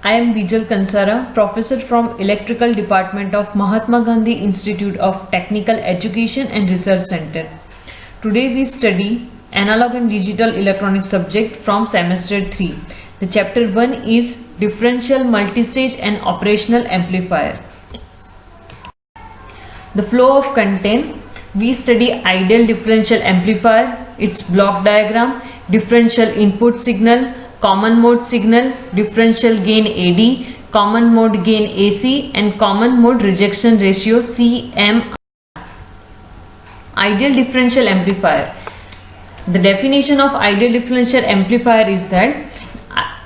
I am Bijal Kansara, professor from Electrical Department of Mahatma Gandhi Institute of Technical Education and Research Center. Today we study Analog and Digital Electronics subject from semester 3. The chapter 1 is Differential Multistage and Operational Amplifier. The flow of content, we study ideal differential amplifier, its block diagram, differential input signal, common mode signal, differential gain AD, common mode gain AC and common mode rejection ratio CM. Ideal differential amplifier. The definition of ideal differential amplifier is that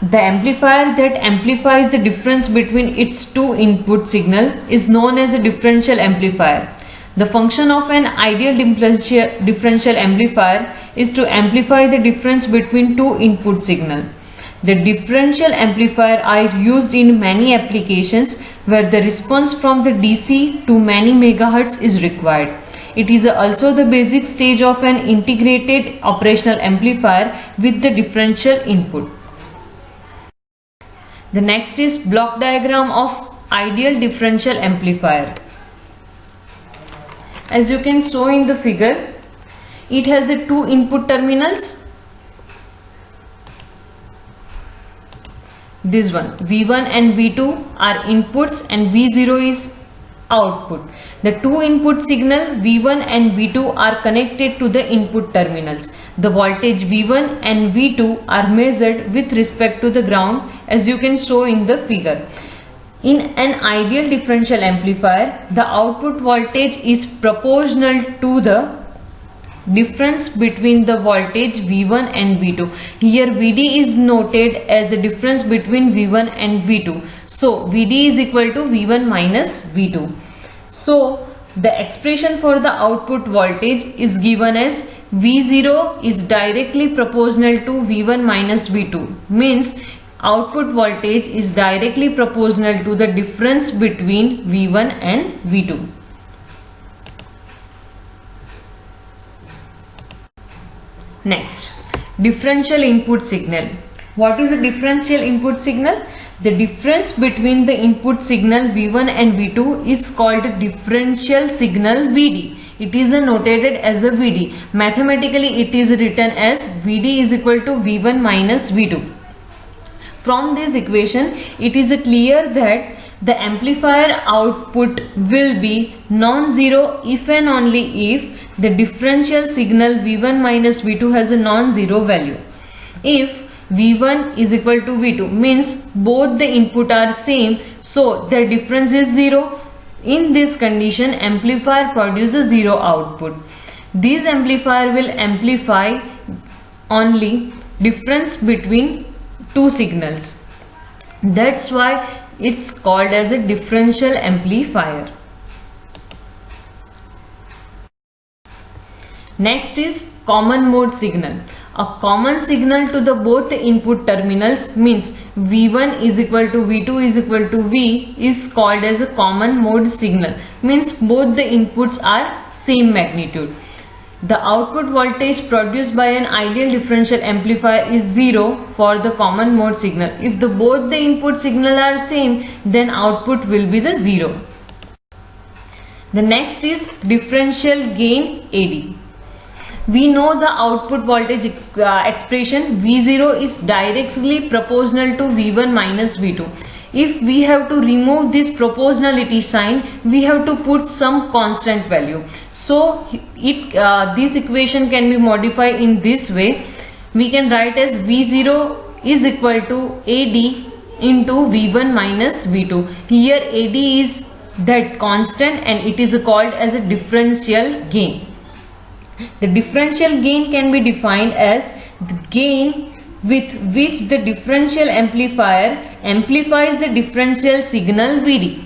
the amplifier that amplifies the difference between its two input signal is known as a differential amplifier. The function of an ideal differential amplifier is to amplify the difference between two input signal. The differential amplifier are used in many applications where the response from the DC to many megahertz is required. It is also the basic stage of an integrated operational amplifier with the differential input. The next is block diagram of ideal differential amplifier. As you can show in the figure, it has the two input terminals. This one, V1 and V2 are inputs and V0 is output. The two input signal V1 and V2 are connected to the input terminals. The voltage V1 and V2 are measured with respect to the ground, as you can show in the figure. In an ideal differential amplifier, the output voltage is proportional to the difference between the voltage V1 and V2. Here VD is noted as a difference between V1 and V2. So VD is equal to V1 minus V2. So the expression for the output voltage is given as V0 is directly proportional to V1 minus V2. Means output voltage is directly proportional to the difference between V1 and V2. Next, differential input signal. What is a differential input signal? The difference between the input signal V1 and V2 is called a differential signal VD. It is notated as a VD. Mathematically, it is written as VD is equal to V1 minus V2. From this equation, it is clear that the amplifier output will be non-zero if and only if the differential signal V1 minus V2 has a non-zero value. If V1 is equal to V2 means both the input are same, so the difference is 0. In this condition, amplifier produces zero output. This amplifier will amplify only difference between two signals. That's why it's called as a differential amplifier. Next is common mode signal. A common signal to the both input terminals means V1 is equal to V2 is equal to V is called as a common mode signal. Means both the inputs are same magnitude. The output voltage produced by an ideal differential amplifier is 0 for the common mode signal. If both the input signal are same, then output will be the 0. The next is differential gain AD. We know the output voltage expression V0 is directly proportional to V1 minus V2. If we have to remove this proportionality sign, we have to put some constant value. So this equation can be modified in this way. We can write as V0 is equal to AD into V1 minus V2. Here AD is that constant and it is called as a differential gain. The differential gain can be defined as the gain with which the differential amplifier amplifies the differential signal VD.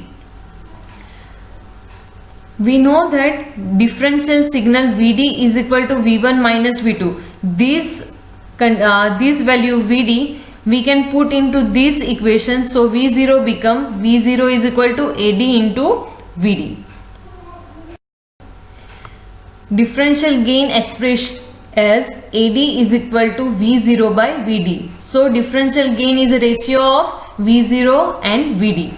We know that differential signal VD is equal to V1 minus V2. This value VD we can put into this equation. So V0 become V0 is equal to AD into VD. Differential gain expressed as AD is equal to V0 by VD. So differential gain is a ratio of V0 and Vd.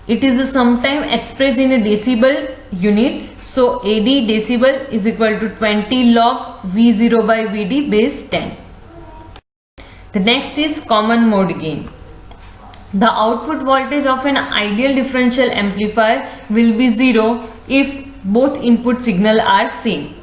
It is sometimes expressed in a decibel unit. So AD decibel is equal to 20 log V0 by Vd base 10. The next is common mode gain. The output voltage of an ideal differential amplifier will be 0 if both input signal are same.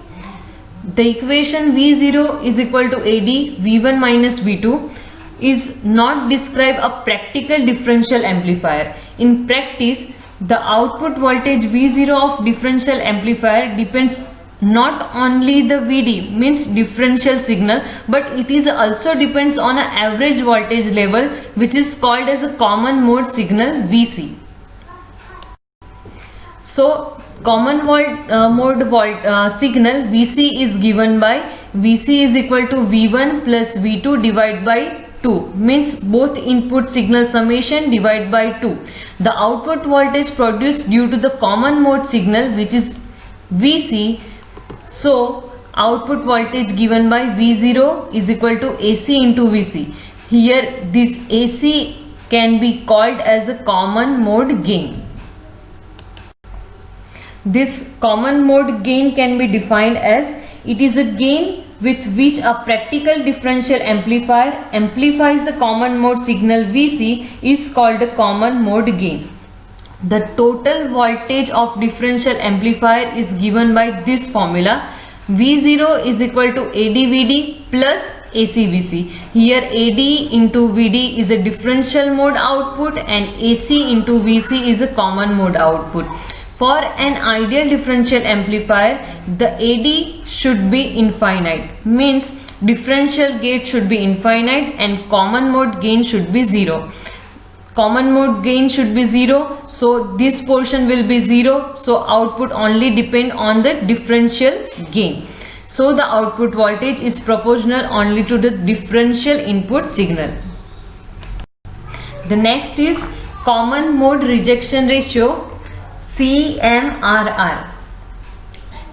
The equation V0 is equal to AD V1 minus V2 is not describe a practical differential amplifier. In practice, the output voltage V0 of differential amplifier depends not only the Vd means differential signal, but it is also depends on an average voltage level, which is called as a common mode signal Vc. So common signal Vc is given by Vc is equal to V1 plus V2 divided by 2, means both input signal summation divided by 2. The output voltage produced due to the common mode signal, which is Vc. So output voltage given by V0 is equal to AC into Vc. Here this AC can be called as a common mode gain. This common mode gain can be defined as it is a gain with which a practical differential amplifier amplifies the common mode signal Vc is called a common mode gain. The total voltage of differential amplifier is given by this formula. V0 is equal to AdVd plus ACVc. Here AD into Vd is a differential mode output and AC into Vc is a common mode output. For an ideal differential amplifier, the AD should be infinite, means differential gate should be infinite and common mode gain should be 0. Common mode gain should be 0, so this portion will be 0, so output only depend on the differential gain. So the output voltage is proportional only to the differential input signal. The next is common mode rejection ratio, CMRR.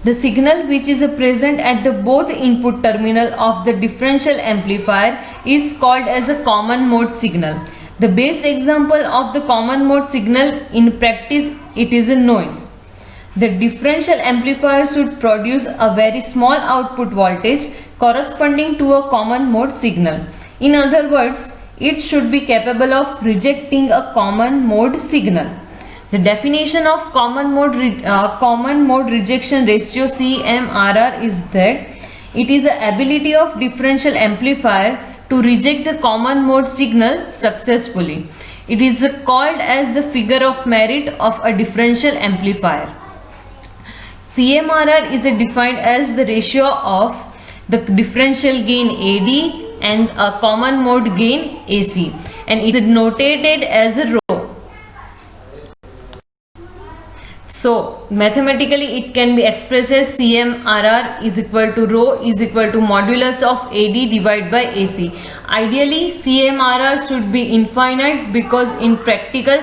The signal which is present at the both input terminal of the differential amplifier is called as a common mode signal. The best example of the common mode signal in practice, it is a noise. The differential amplifier should produce a very small output voltage corresponding to a common mode signal. In other words, it should be capable of rejecting a common mode signal. The definition of common mode rejection ratio CMRR is that it is the ability of differential amplifier to reject the common mode signal successfully. It is called as the figure of merit of a differential amplifier. CMRR is defined as the ratio of the differential gain AD and a common mode gain AC, and it is notated as a rho. So mathematically it can be expressed as CMRR is equal to rho is equal to modulus of AD divided by AC. Ideally CMRR should be infinite because in practical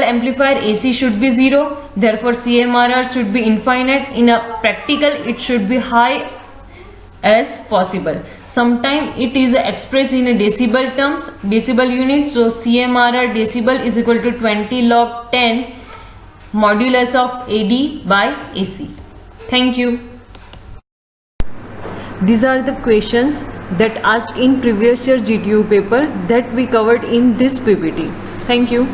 amplifier AC should be 0. Therefore CMRR should be infinite. In a practical it should be high as possible. Sometimes it is expressed in a decibel terms, decibel unit. So CMRR decibel is equal to 20 log 10 modulus of AD by AC. Thank you. These are the questions that asked in previous year GTU paper that we covered in this PPT. Thank you.